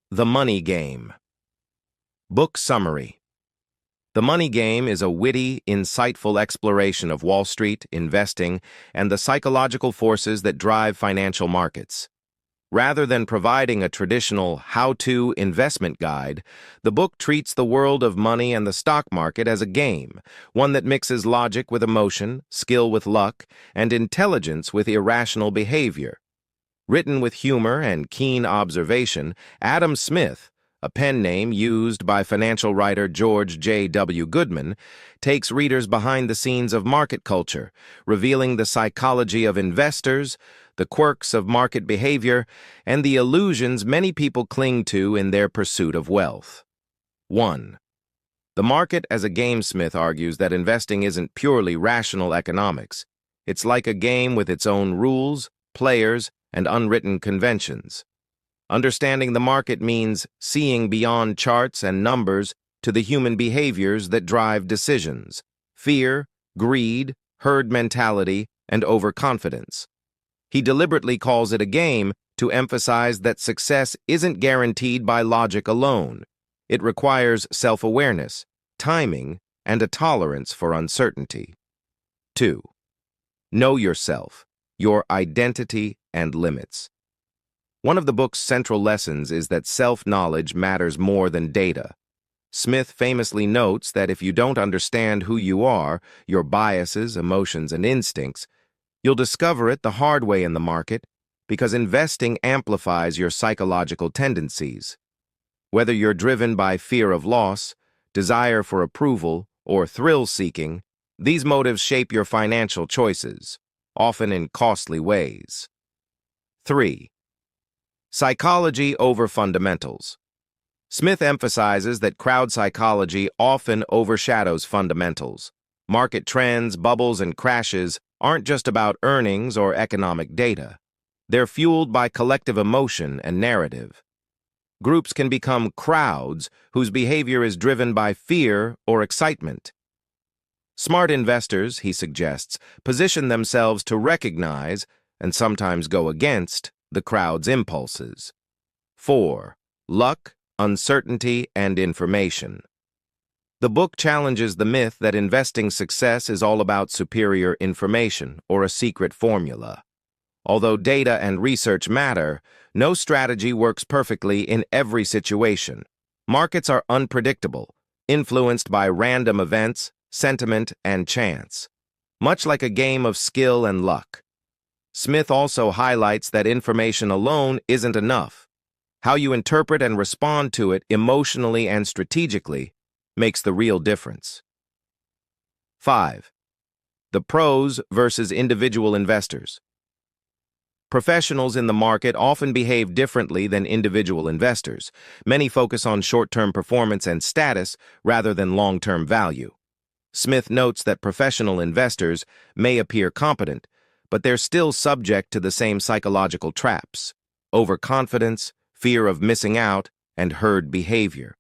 The Money Game. Book Summary. The Money Game is a witty, insightful exploration of Wall Street, investing, and the psychological forces that drive financial markets. Rather than providing a traditional how-to investment guide, the book treats the world of money and the stock market as a game, one that mixes logic with emotion, skill with luck, and intelligence with irrational behavior. Written with humor and keen observation, Adam Smith, a pen name used by financial writer George J. W. Goodman, takes readers behind the scenes of market culture, revealing the psychology of investors, the quirks of market behavior, and the illusions many people cling to in their pursuit of wealth. 1. The market as a game. Smith argues that investing isn't purely rational economics. It's like a game with its own rules, players, and unwritten conventions. Understanding the market means seeing beyond charts and numbers to the human behaviors that drive decisions: fear, greed, herd mentality, and overconfidence. He deliberately calls it a game to emphasize that success isn't guaranteed by logic alone. It requires self-awareness, timing, and a tolerance for uncertainty. 2. Know yourself, your identity and limits. One of the book's central lessons is that self-knowledge matters more than data. Smith famously notes that if you don't understand who you are, your biases, emotions, and instincts, you'll discover it the hard way in the market, because investing amplifies your psychological tendencies. Whether you're driven by fear of loss, desire for approval, or thrill-seeking, these motives shape your financial choices, often in costly ways. 3. Psychology over fundamentals. Smith emphasizes that crowd psychology often overshadows fundamentals. Market trends, bubbles, and crashes aren't just about earnings or economic data. They're fueled by collective emotion and narrative. Groups can become crowds whose behavior is driven by fear or excitement. Smart investors, he suggests, position themselves to recognize, and sometimes go against, the crowd's impulses. 4. Luck, uncertainty, and information. The book challenges the myth that investing success is all about superior information or a secret formula. Although data and research matter, no strategy works perfectly in every situation. Markets are unpredictable, influenced by random events, sentiment, and chance, much like a game of skill and luck. Smith also highlights that information alone isn't enough. How you interpret and respond to it emotionally and strategically makes the real difference. 5. The pros versus individual investors. Professionals in the market often behave differently than individual investors. Many focus on short-term performance and status rather than long-term value. Smith notes that professional investors may appear competent, but they're still subject to the same psychological traps: overconfidence, fear of missing out, and herd behavior.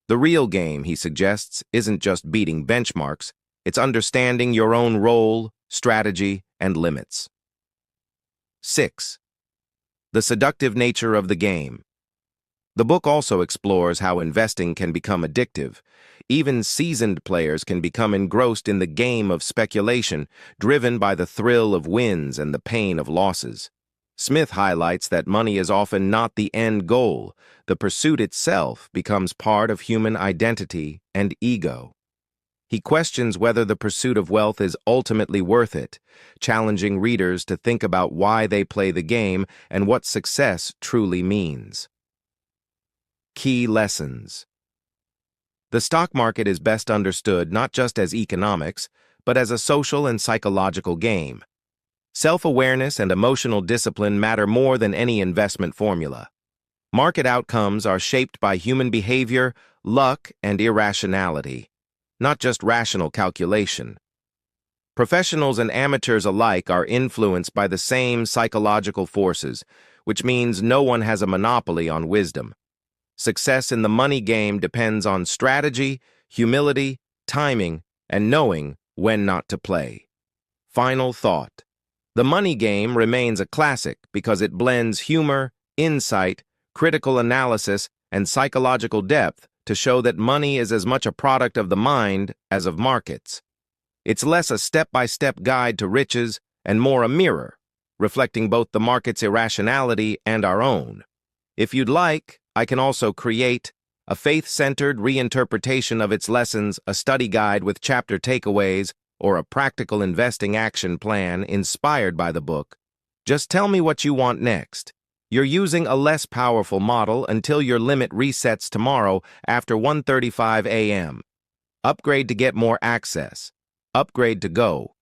The real game, he suggests, isn't just beating benchmarks, it's understanding your own role, strategy, and limits. 6. The seductive nature of the game. The book also explores how investing can become addictive. Even seasoned players can become engrossed in the game of speculation, driven by the thrill of wins and the pain of losses. Smith highlights that money is often not the end goal. The pursuit itself becomes part of human identity and ego. He questions whether the pursuit of wealth is ultimately worth it, challenging readers to think about why they play the game and what success truly means. Key lessons. The stock market is best understood not just as economics, but as a social and psychological game. Self-awareness and emotional discipline matter more than any investment formula. Market outcomes are shaped by human behavior, luck, and irrationality, not just rational calculation. Professionals and amateurs alike are influenced by the same psychological forces, which means no one has a monopoly on wisdom. Success in the money game depends on strategy, humility, timing, and knowing when not to play. Final thought. The Money Game remains a classic because it blends humor, insight, critical analysis, and psychological depth to show that money is as much a product of the mind as of markets. It's less a step-by-step guide to riches and more a mirror, reflecting both the market's irrationality and our own. If you'd like, I can also create a faith-centered reinterpretation of its lessons, a study guide with chapter takeaways, or a practical investing action plan inspired by the book. Just tell me what you want next. You're using a less powerful model until your limit resets tomorrow after 1:35 a.m. Upgrade to get more access. Upgrade to go.